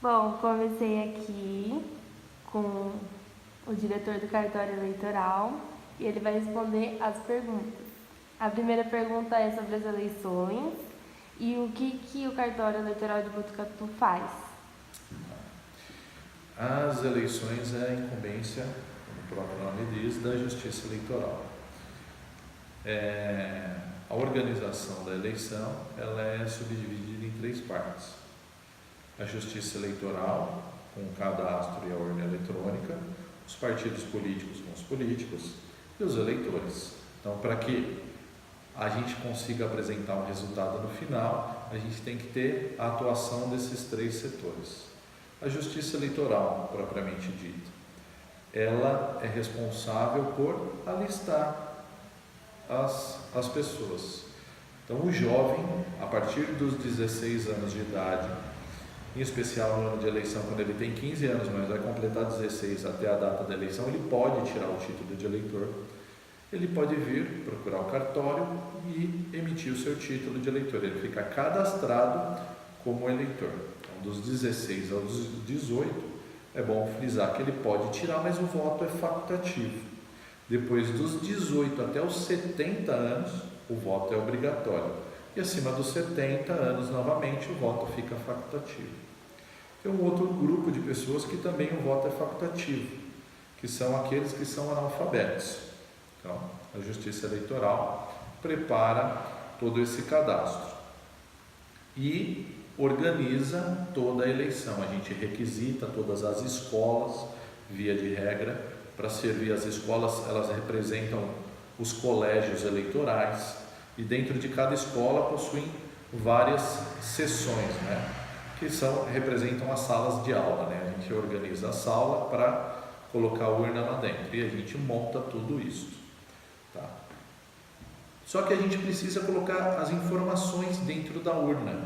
Bom, comecei aqui com o diretor do cartório eleitoral e ele vai responder as perguntas. A primeira pergunta é sobre as eleições e o que o cartório eleitoral de Botucatu faz. As eleições é a incumbência, como o próprio nome diz, da Justiça Eleitoral. A organização da eleição ela é subdividida em 3 partes. A Justiça Eleitoral, com o cadastro e a urna eletrônica, os partidos políticos com os políticos e os eleitores. Então, para que a gente consiga apresentar um resultado no final, a gente tem que ter a atuação desses 3 setores. A Justiça Eleitoral, propriamente dita, ela é responsável por alistar as pessoas. Então, o jovem, a partir dos 16 anos de idade, em especial no ano de eleição, quando ele tem 15 anos, mas vai completar 16 até a data da eleição, ele pode tirar o título de eleitor. Ele pode vir procurar o cartório e emitir o seu título de eleitor. Ele fica cadastrado como eleitor. Então, dos 16 aos 18, é bom frisar que ele pode tirar, mas o voto é facultativo. Depois dos 18 até os 70 anos, o voto é obrigatório. E acima dos 70 anos, novamente, o voto fica facultativo. Tem um outro grupo de pessoas que também o voto é facultativo, que são aqueles que são analfabetos. Então, a Justiça Eleitoral prepara todo esse cadastro e organiza toda a eleição. A gente requisita todas as escolas, via de regra. Para servir as escolas, elas representam os colégios eleitorais e dentro de cada escola possuem várias sessões, que representam as salas de aula. A gente organiza a sala para colocar a urna lá dentro e a gente monta tudo isso. Tá? Só que a gente precisa colocar as informações dentro da urna.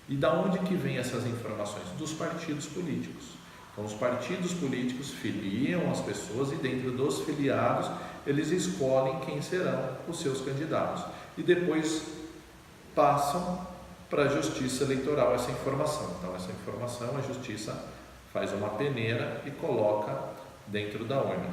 E da onde que vem essas informações? Dos partidos políticos. Então, os partidos políticos filiam as pessoas e dentro dos filiados eles escolhem quem serão os seus candidatos. E depois passam para a Justiça Eleitoral essa informação. Então, essa informação a Justiça faz uma peneira e coloca dentro da urna.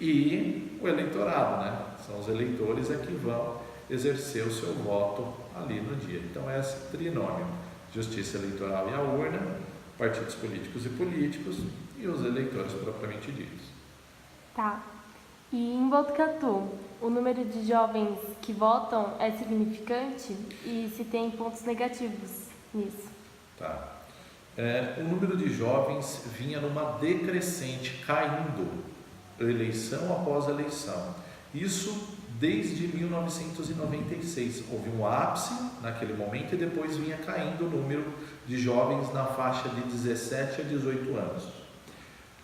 E o eleitorado, são os eleitores que vão exercer o seu voto ali no dia. Então, é esse trinômio: Justiça Eleitoral e a urna, partidos políticos e políticos e os eleitores propriamente ditos. Tá. E em Botucatu, o número de jovens que votam é significante e se tem pontos negativos nisso? Tá. O número de jovens vinha numa decrescente, caindo eleição após eleição. Isso desde 1996. Houve um ápice naquele momento e depois vinha caindo o número de jovens na faixa de 17 a 18 anos.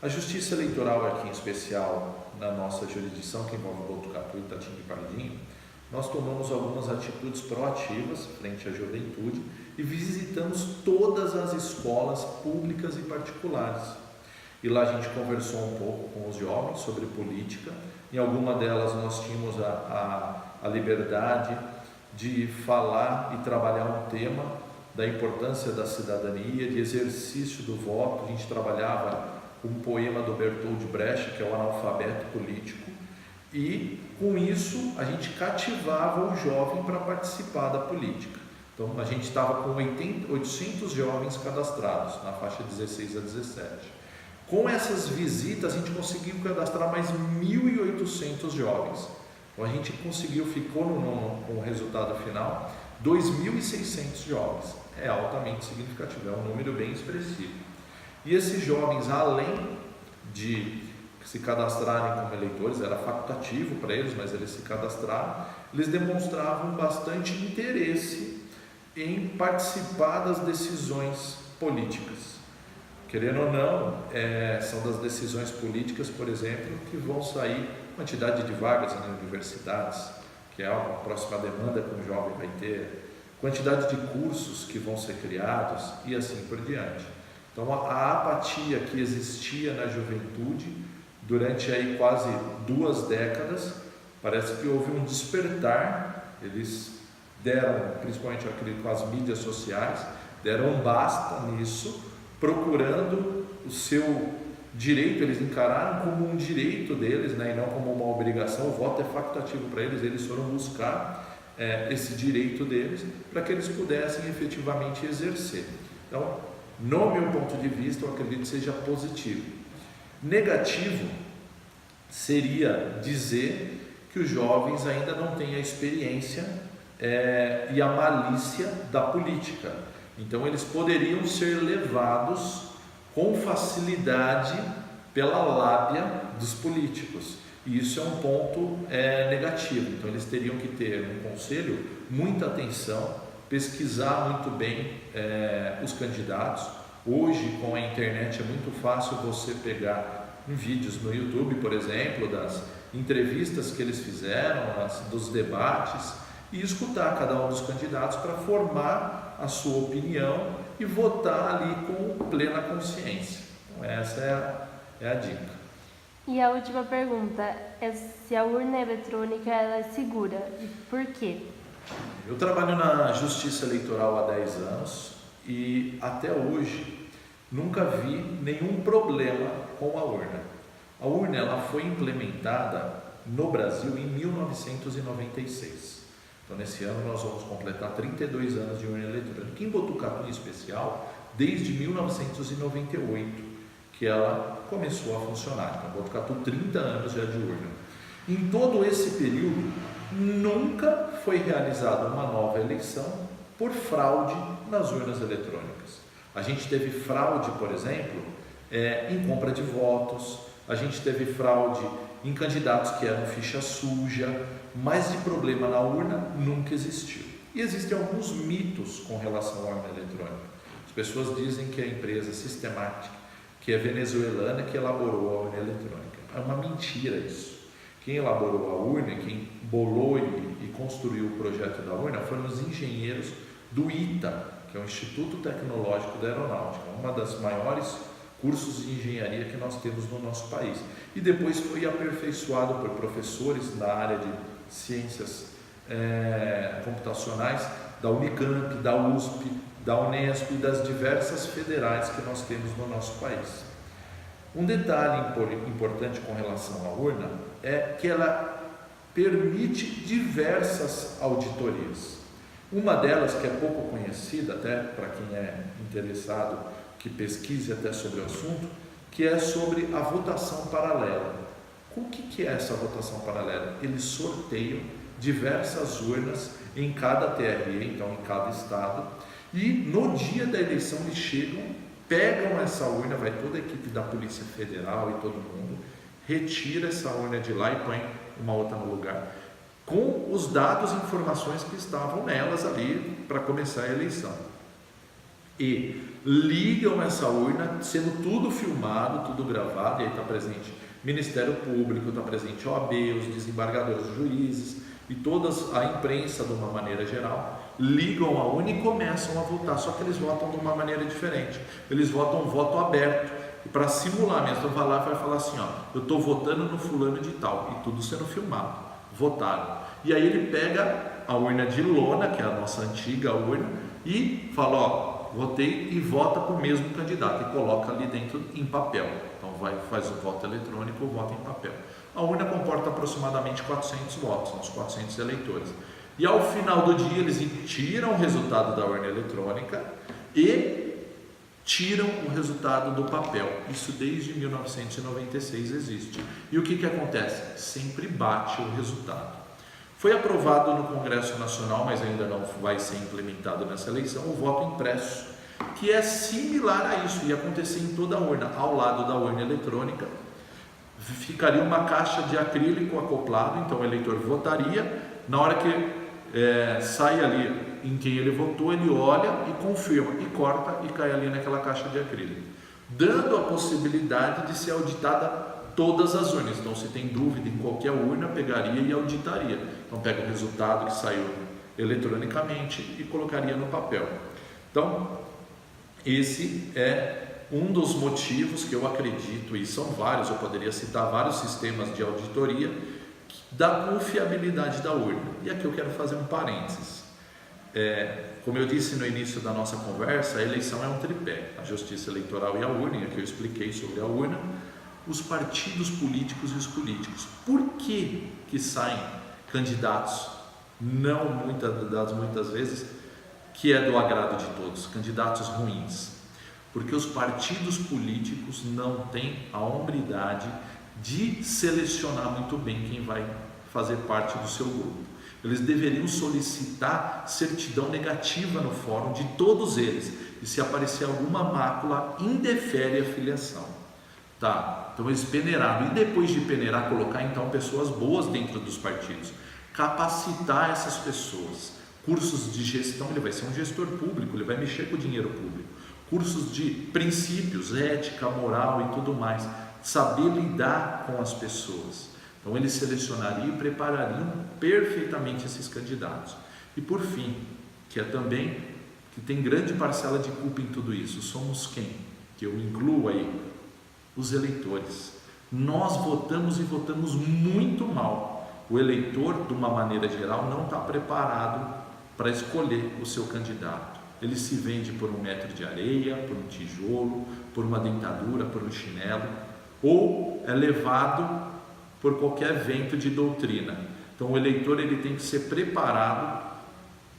A Justiça Eleitoral, aqui em especial na nossa jurisdição, que envolve Botucatu, Itatinga e Pardinho, nós tomamos algumas atitudes proativas frente à juventude e visitamos todas as escolas públicas e particulares. E lá a gente conversou um pouco com os jovens sobre política. Em alguma delas nós tínhamos a liberdade de falar e trabalhar um tema da importância da cidadania, de exercício do voto. A gente trabalhava um poema do Bertold Brecht, que é o analfabeto político, e com isso a gente cativava o jovem para participar da política. Então a gente estava com 800 jovens cadastrados na faixa 16 a 17. Com essas visitas a gente conseguiu cadastrar mais 1.800 jovens. Então a gente ficou com o resultado final 2.600 jovens. É altamente significativo, é um número bem expressivo. E esses jovens, além de se cadastrarem como eleitores, era facultativo para eles, mas eles se cadastraram, eles demonstravam bastante interesse em participar das decisões políticas. Querendo ou não, são das decisões políticas, por exemplo, que vão sair quantidade de vagas nas universidades, que é a próxima demanda que um jovem vai ter, quantidade de cursos que vão ser criados e assim por diante. Então, a apatia que existia na juventude durante quase 2 décadas, parece que houve um despertar. Eles deram, principalmente eu acredito com as mídias sociais, deram um basta nisso procurando o seu direito. Eles encararam como um direito deles, né, e não como uma obrigação. O voto é facultativo para eles, eles foram buscar esse direito deles para que eles pudessem efetivamente exercer. Então, no meu ponto de vista, eu acredito que seja positivo. Negativo seria dizer que os jovens ainda não têm a experiência e a malícia da política. Então, eles poderiam ser levados com facilidade pela lábia dos políticos. E isso é um ponto negativo. Então, eles teriam que ter um conselho, muita atenção, pesquisar muito bem os candidatos. Hoje, com a internet, é muito fácil você pegar vídeos no YouTube, por exemplo, das entrevistas que eles fizeram, dos debates, e escutar cada um dos candidatos para formar a sua opinião e votar ali com plena consciência. Então, essa é a dica. E a última pergunta é se a urna eletrônica ela é segura e por quê? Eu trabalho na Justiça Eleitoral há 10 anos e até hoje nunca vi nenhum problema com a urna. A urna ela foi implementada no Brasil em 1996. Então, nesse ano nós vamos completar 32 anos de urna eletrônica. Em Botucatu, em especial, desde 1998, que ela começou a funcionar. Então, Botucatu, 30 anos já de urna. Em todo esse período, nunca foi realizada uma nova eleição por fraude nas urnas eletrônicas. A gente teve fraude, por exemplo, em compra de votos, a gente teve fraude em candidatos que eram ficha suja, mas de problema na urna nunca existiu. E existem alguns mitos com relação à urna eletrônica. As pessoas dizem que a empresa Systematic, que é venezuelana, que elaborou a urna eletrônica. É uma mentira isso. Quem elaborou a urna, quem bolou e construiu o projeto da urna foram os engenheiros do ITA, que é o Instituto Tecnológico da Aeronáutica, uma das maiores cursos de engenharia que nós temos no nosso país. E depois foi aperfeiçoado por professores na área de ciências computacionais da Unicamp, da USP, da Unesp e das diversas federais que nós temos no nosso país. Um detalhe importante com relação à urna é que ela permite diversas auditorias. Uma delas, que é pouco conhecida, até para quem é interessado, que pesquise até sobre o assunto, que é sobre a votação paralela. O que é essa votação paralela? Eles sorteiam diversas urnas em cada TRE, então em cada estado, e no dia da eleição eles chegam, pegam essa urna, vai toda a equipe da Polícia Federal e todo mundo, retira essa urna de lá e põe uma outra no lugar, com os dados e informações que estavam nelas ali para começar a eleição. E ligam essa urna, sendo tudo filmado, tudo gravado, e aí está presente Ministério Público, está presente OAB, os desembargadores, os juízes e toda a imprensa de uma maneira geral, ligam a urna e começam a votar, só que eles votam de uma maneira diferente. Eles votam um voto aberto, e para simular mesmo, vai lá e vai falar assim, ó, eu estou votando no fulano de tal, e tudo sendo filmado, votaram. E aí ele pega a urna de lona, que é a nossa antiga urna, e fala, ó, votei, e vota para o mesmo candidato, e coloca ali dentro em papel. Então faz o voto eletrônico ou voto em papel. A urna comporta aproximadamente 400 votos, uns 400 eleitores. E ao final do dia eles tiram o resultado da urna eletrônica e tiram o resultado do papel. Isso desde 1996 existe. E o que acontece? Sempre bate o resultado. Foi aprovado no Congresso Nacional, mas ainda não vai ser implementado nessa eleição, o voto impresso, que é similar a isso, ia acontecer em toda a urna. Ao lado da urna eletrônica ficaria uma caixa de acrílico acoplado, então o eleitor votaria, na hora que sai ali em quem ele votou, ele olha e confirma, e corta e cai ali naquela caixa de acrílico, dando a possibilidade de ser auditada todas as urnas. Então, se tem dúvida em qualquer urna, pegaria e auditaria. Então, pega o resultado que saiu eletronicamente e colocaria no papel. Então, esse é um dos motivos que eu acredito, e são vários, eu poderia citar vários sistemas de auditoria, da confiabilidade da urna. E aqui eu quero fazer um parênteses. Como eu disse no início da nossa conversa, a eleição é um tripé, a justiça eleitoral e a urna, que eu expliquei sobre a urna, os partidos políticos e os políticos. Por que saem candidatos, não muitas vezes, que é do agrado de todos, candidatos ruins? Porque os partidos políticos não têm a hombridade de selecionar muito bem quem vai fazer parte do seu grupo. Eles deveriam solicitar certidão negativa no fórum de todos eles, e se aparecer alguma mácula, indefere a filiação. Tá? Então eles peneiraram, e depois de peneirar, colocar então pessoas boas dentro dos partidos, capacitar essas pessoas, cursos de gestão, ele vai ser um gestor público, ele vai mexer com o dinheiro público, cursos de princípios, ética, moral e tudo mais, saber lidar com as pessoas. Então eles selecionariam e preparariam perfeitamente esses candidatos. E por fim, que tem grande parcela de culpa em tudo isso, somos quem? Que eu incluo aí, os eleitores. Nós votamos e votamos muito mal. O eleitor, de uma maneira geral, não está preparado para escolher o seu candidato. Ele se vende por 1 metro de areia, por um tijolo, por uma dentadura, por um chinelo, ou é levado por qualquer vento de doutrina. Então o eleitor ele tem que ser preparado,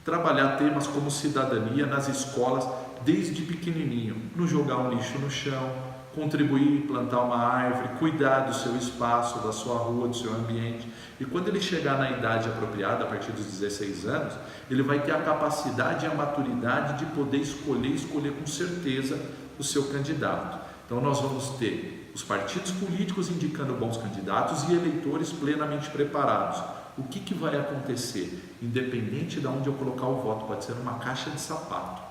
trabalhar temas como cidadania nas escolas desde pequenininho, não jogar um lixo no chão, contribuir, plantar uma árvore, cuidar do seu espaço, da sua rua, do seu ambiente. E quando ele chegar na idade apropriada, a partir dos 16 anos, ele vai ter a capacidade e a maturidade de poder escolher com certeza o seu candidato. Então nós vamos ter os partidos políticos indicando bons candidatos e eleitores plenamente preparados. O que vai acontecer? Independente de onde eu colocar o voto, pode ser numa caixa de sapato.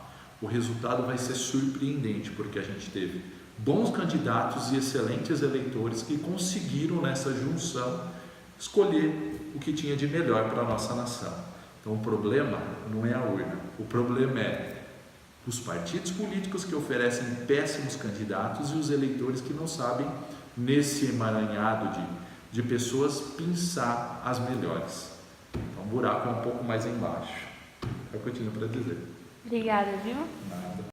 O resultado vai ser surpreendente, porque a gente teve bons candidatos e excelentes eleitores que conseguiram, nessa junção, escolher o que tinha de melhor para a nossa nação. Então o problema não é a urna, o problema é os partidos políticos que oferecem péssimos candidatos e os eleitores que não sabem, nesse emaranhado de pessoas, pensar as melhores. Então o buraco é um pouco mais embaixo. É o que eu tinha para dizer. Obrigada, viu? Nada.